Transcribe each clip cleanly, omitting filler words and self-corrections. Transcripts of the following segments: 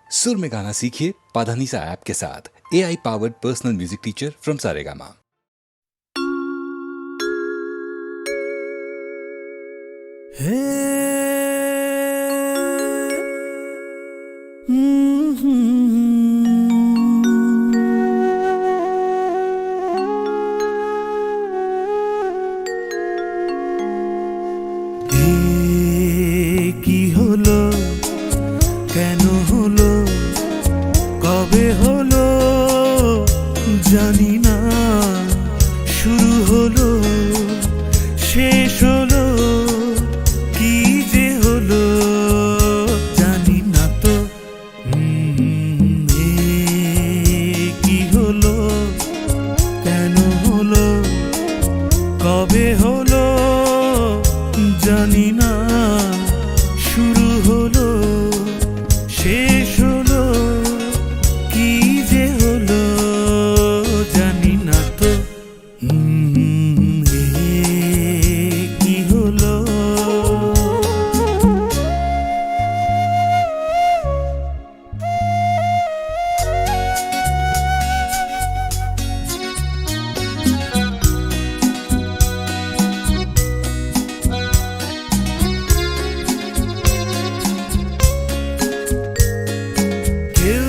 सुर में गाना सीखिए पाधानीसा ऐप के साथ। AI powered personal music teacher from Saregama. কি হলো, কেন হলো, কবে হলো জানি না। শুরু হলো, শেষ হলো, কি যে হলো জানি না তো। কি হলো, কেন হলো, কবে হলো জানি না। শুরু হলো, শেষ হলো, কি যে হলো জানি না তো। কি হলো, কেউ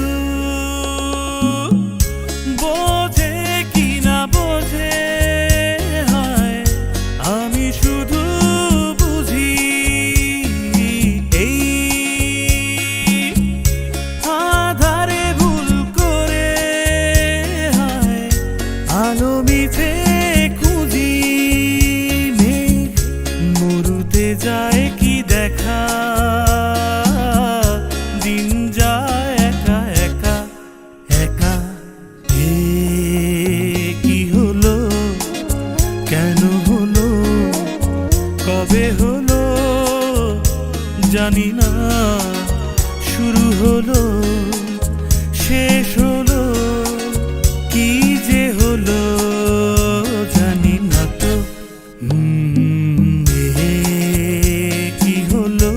বোঝে কি না বোঝে, হায় আমি শুধু বুঝি এই আধারে ভুল করে, হায় আলো মিছে খুঁজি। মেঘ মরুতে যায় কি দেখা, দিন যায় একা একা একা। কি হলো, কেন হলো, কবে হলো জানি না। শুরু হলো, শেষ হলো, কি যে হলো জানি না তো। কি হলো,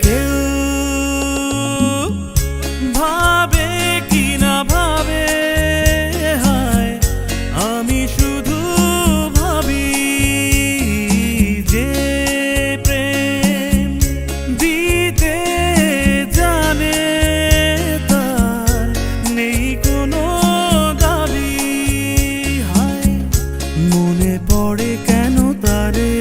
কেউ ভাবে কি না ভাবে, হায় আমি শুধু ভাবি যে প্রেম দিতে জানে তার নেই কোনো দাবি। হায় মনে পড়ে কেন তারে,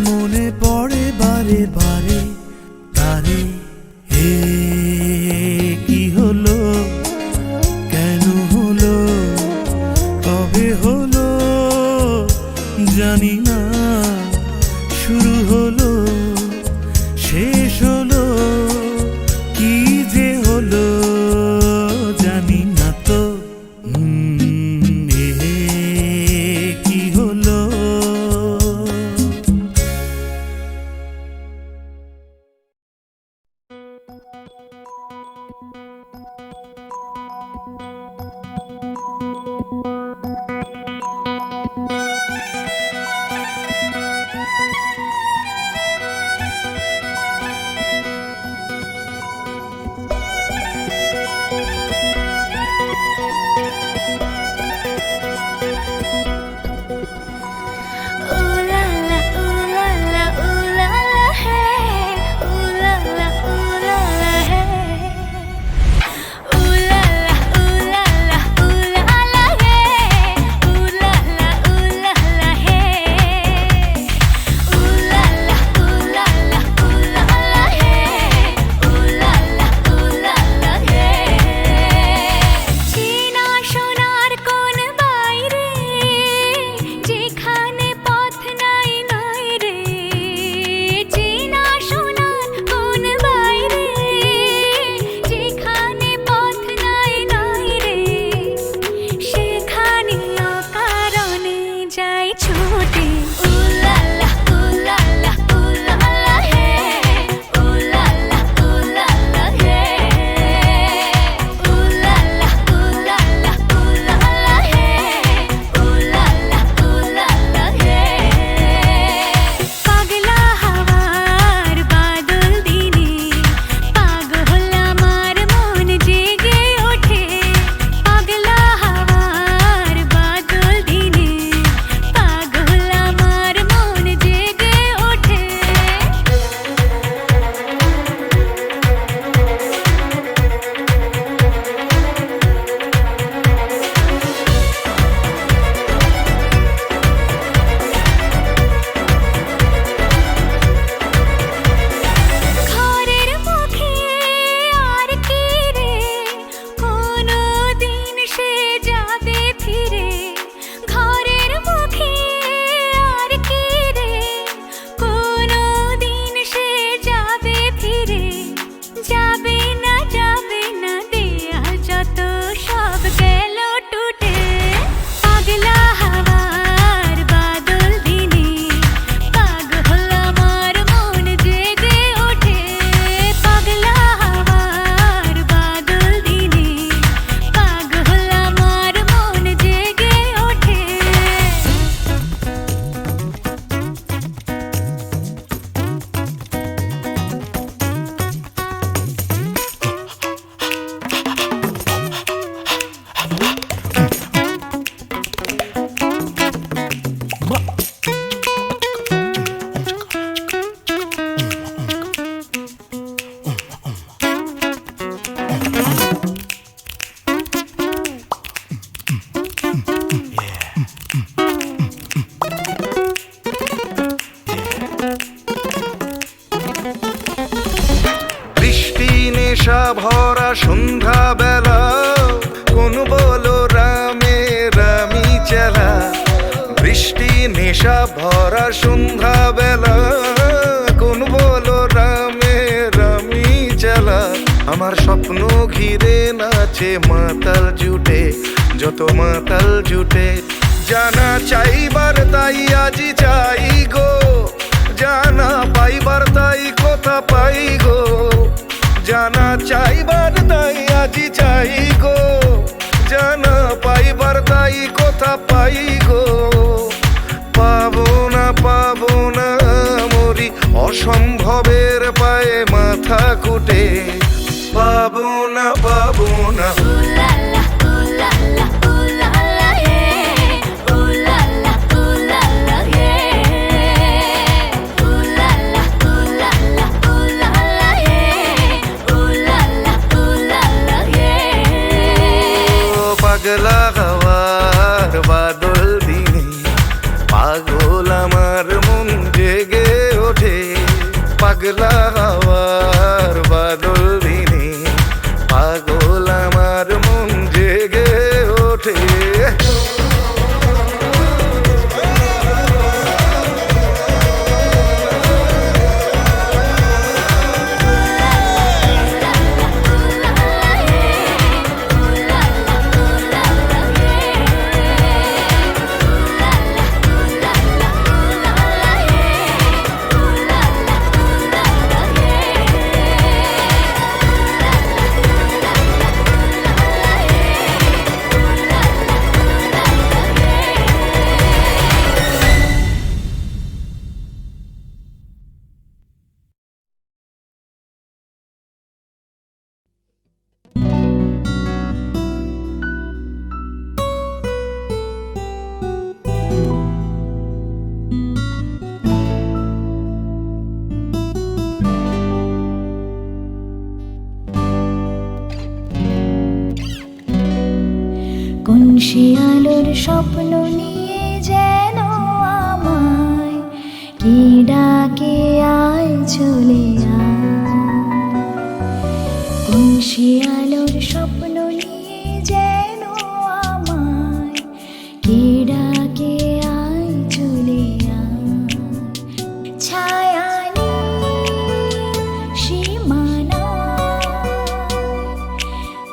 মনে পড়ে বারে বারে তারে। কি হলো, কেন হলো, কবে হলো জানি না। শুরু হলো, শেষ হলো, কি যে হলো জানি না তো। কি হলো, সন্ধ্যা বেলা, কোন বলো রামে রামি চেলা, বৃষ্টি নেশা ভরা সন্ধ্যা বেলা, কোন বলো রামে রামি চেলা। আমার স্বপ্ন ঘিরে নাচে মাতাল জুটে, যত মাতাল জুটে, জানা চাইবার তাই আজি চাই গো, জানা পাইবার তাই কথা পাই গো, জানা চাইবার তাই আজি চাই গো, জানা পাইবার তাই কথা পাই গো। পাবো না মরি অসম্ভবের পায়ে মাথা কুটে, পাবো না পাগলা হওয়ার বাদল দিনে, পাগল আমার মন জেগে ওঠে, পাগলা হওয়ার বাদল দিনে, পাগল আমার মন জেগে ওঠে। কোন শিয়ালোর স্বপ্ন নিয়ে যেন আমায় কি ডাকে আয় চলে আয়, কোন শিয়ালোর স্বপ্ন নিয়ে যেন আমায় কি ডাকে আয় চলে আয়। ছায়া সীমানা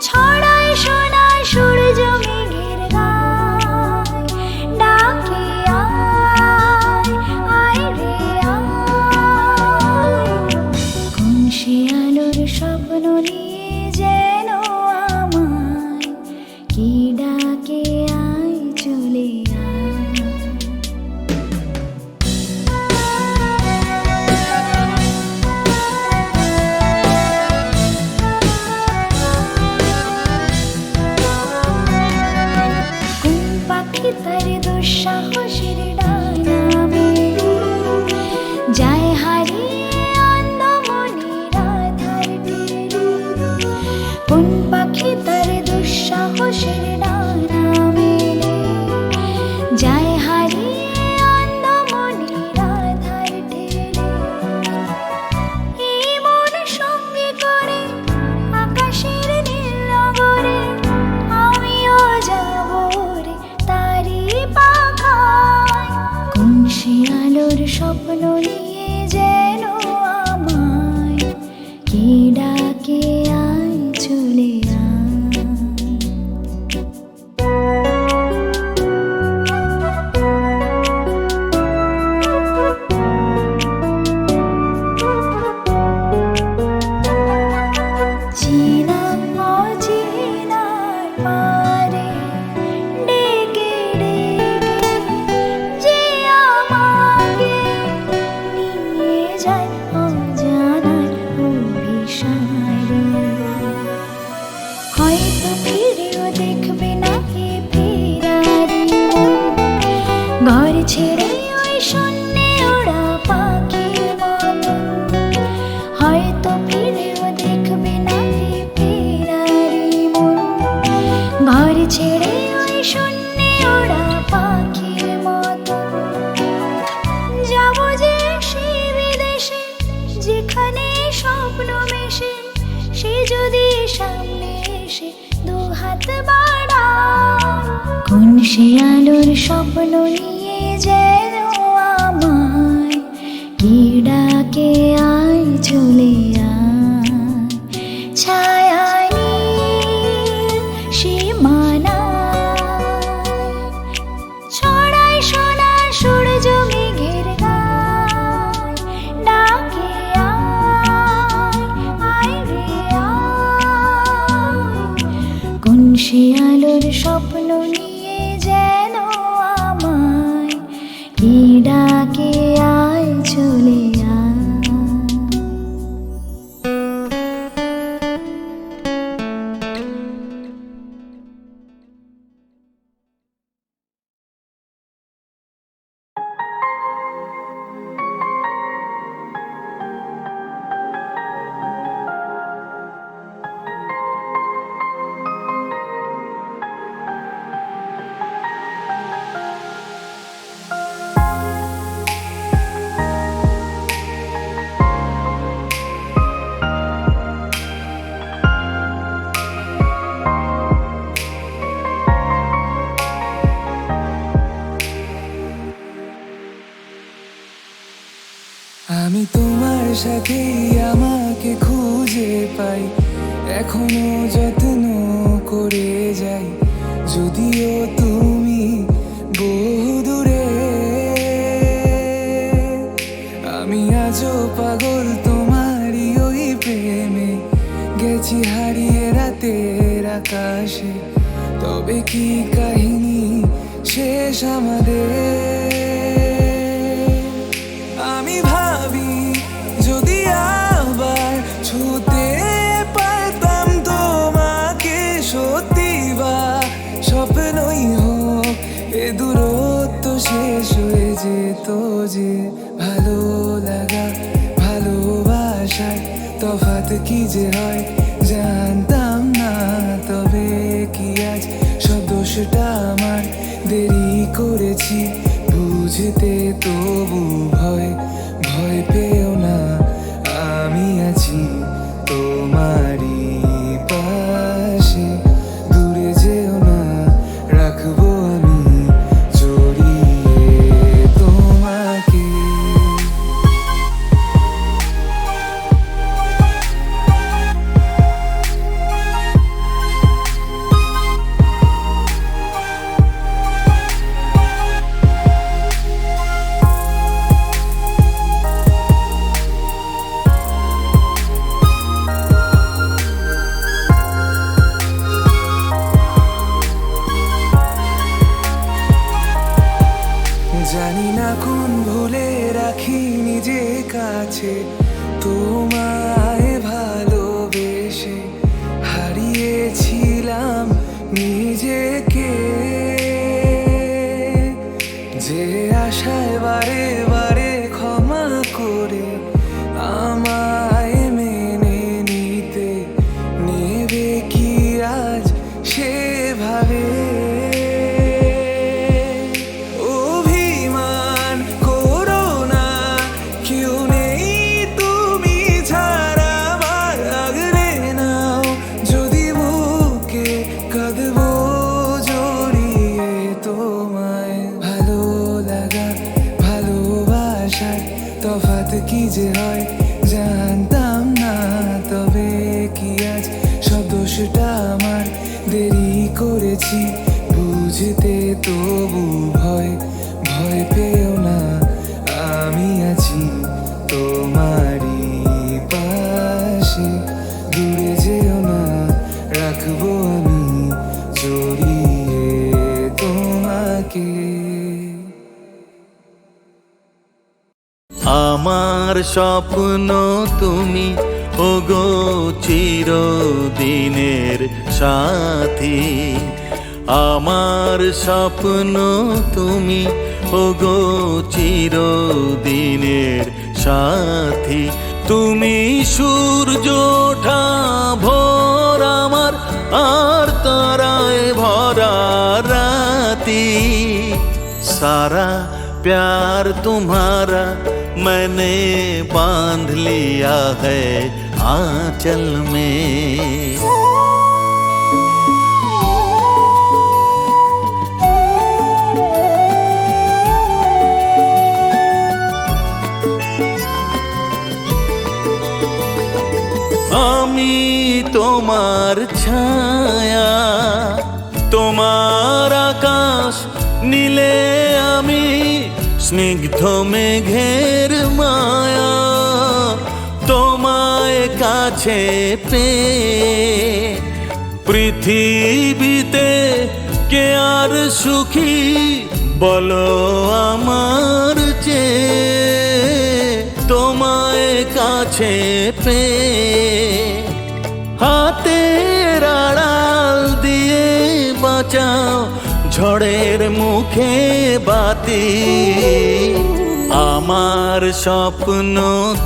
ছড়ায় সোনায় সূর্য মেঘের গায়, ডাকে আয় রে আয়। কোন শিয়ালোর স্বপ্ন নিয়ে যেন আমায় কি ডাকে আয় চলে আয়। তার দুঃসাহসের ডানা মেলে যায় হারিয়ে অন্ধমনির আধার টেনে, কোন পাখি তার দুঃসাহসের ডানা মেলে যায় হারিয়ে অন্ধমনির আধার টেনে। এই মন সঙ্গে করে আকাশের নীল নগরে আমিও যাব রে তারি পাখায়। কোন শিয়ালোর স্বপ্ন নিয়ে যেন আমায় কি ডাকে আয় চলে আয়। চীনা অচেনার পারে ডেকে ডেকে যে আমাকে নিয়ে যায় অজানার অভিসারে। হয়তো ফিরেও দেখবে না কে ফেরারি ঘর ছেড়ে ওই শূন্যে ওরা পাখির মতো, হয়তো ফিরেও দেখবে না কে ফেরারি মন, ঘর ছেড়ে ওই শূন্যে ওরা পাখির মতো। যাব যে সেই বিদেশে যেখানে স্বপ্ন মেশে, সে যদি সামনে সে দুহাত বাড়ায়, কোন সে আলোর স্বপ্ন নিয়ে যেন আমায় কি ডাকে আয় চলে আয়, ছায়ায় নীল সীমানায় ছড়ায় সোনার সূর্য মেঘের গায়, ডাকে আয় আয় রে আয়, কোন সে আলোর স্বপ্ন নিয়ে যেন আমায় কি ডাকে আয় চলে আয়। আমি তোমার সাথে আমাকে খুঁজে পাই, এখনো যত্ন করে যাই, যদিও তুমি বহু দূরে। আমি আজও পাগল তোমারই ওই প্রেমে, গেছি হারিয়ে রাতের আকাশে, তবে কি কাহিনী শেষ আমাদের। আমি ভাবি যদি আবার ছুতে পারতাম তোমাকে, সত্যি বা স্বপ্নই হোক এ দূরত্ব শেষ হয়ে যেত যে। ভালো লাগা ভালোবাসার তফাৎ কি যে হয় জানতাম না, তবে কি আজ সব দোষটা আমার, দেরি করেছি বুঝতে, তবু ভয় ভয় পেও না, আমি আছি তোমারই পাশে, দূরে যেও না, রাখবো আমি জড়িয়ে তোমাকে। জানি না কোন ভুলে রাখি নিজে কাছে, তোমায় ভালোবেসে হারিয়েছিলাম নিজেকে, যে আশায় বারে বারে ক্ষমা করে আমায় মেনে নিতে, নেবে কি আজ সেভাবে। তফাৎ কি যে হয় জানতাম না, তবে কি আজ সব দোষটা আমার, দেরি করেছি বুঝতে, তবু ভয় ভয় পেও না, আমি আছি তোমারই পাশে, দূরে যেও না, রাখবো আমি জড়িয়ে তোমাকে। আমার স্বপ্ন তুমি ওগো চিরদিনের সাথী, আমার স্বপ্ন তুমি ওগো চিরদিনের সাথী, তুমি সূর্য ওঠা ভোর আমার, আর তারায় ভরা রাতি, सारा प्यार तुम्हारा मैंने बांध लिया है आंचल में। তোমার ছায়া, তোমার আকাশ নীলে আমি স্নিগ্ধ মেঘের মায়া, তোমায় কাছে পেয়ে পৃথিবীতে কে আর সুখী বলো আমার চেয়ে, তোমায় কাছে পেয়ে হাতের আড়াল দিয়ে বাঁচাও ঝড়ের মুখে বাতি, আমার স্বপ্ন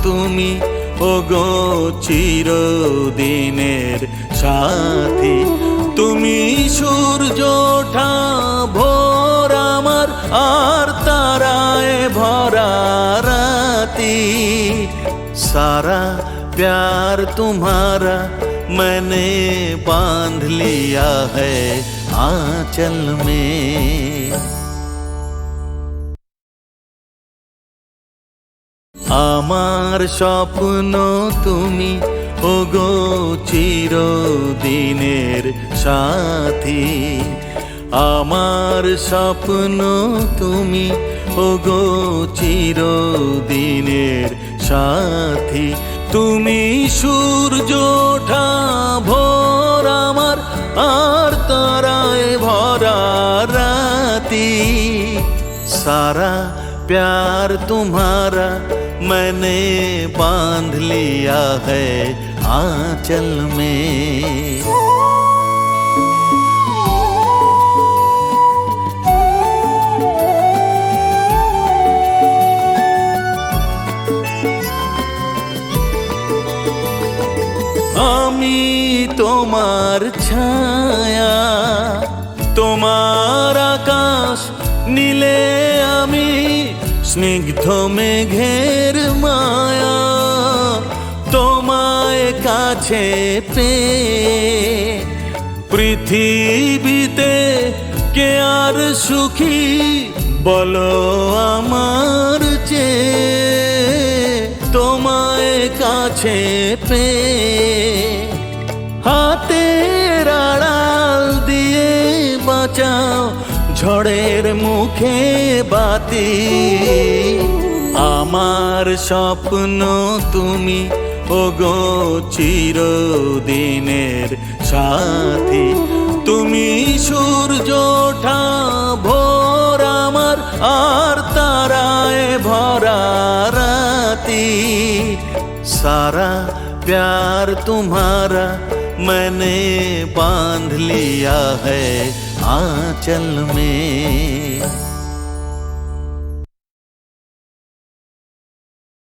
তুমি ওগো চিরদিনের সাথী, তুমি সূর্য ওঠা ভোর আমার আর তারায় ভরা রাতি, सारा प्यार तुम्हारा मैंने बांध लिया है आंचल में। আমার স্বপ্ন তুমি ওগো চিরদিনের সাথী, আমার স্বপ্ন তুমি ওগো চিরদিনের সাথী, তুমি সূর্য ওঠা ভোর আমার আর তারায় ভরা রাতি, सारा प्यार तुम्हारा मैंने बांध लिया है आंचल में। আমি তোমার ছায়া, তোমার আকাশ নীলে আমি স্নিগ্ধ মেঘের মায়া, তোমায় কাছে পেয়ে পৃথিবীতে কে আর সুখী বলো আমার চেয়ে, তোমায় কাছে পেয়ে হাতের আড়াল দিয়ে বাঁচাও ঝড়ের মুখে বাতি, আমার স্বপ্ন তুমি ওগো চিরদিনের সাথী, তুমি সূর্য ওঠা ভোর আমার আর তারায় ভরা রাতি, सारा प्यार तुम्हारा मैंने बांध लिया है आंचल में।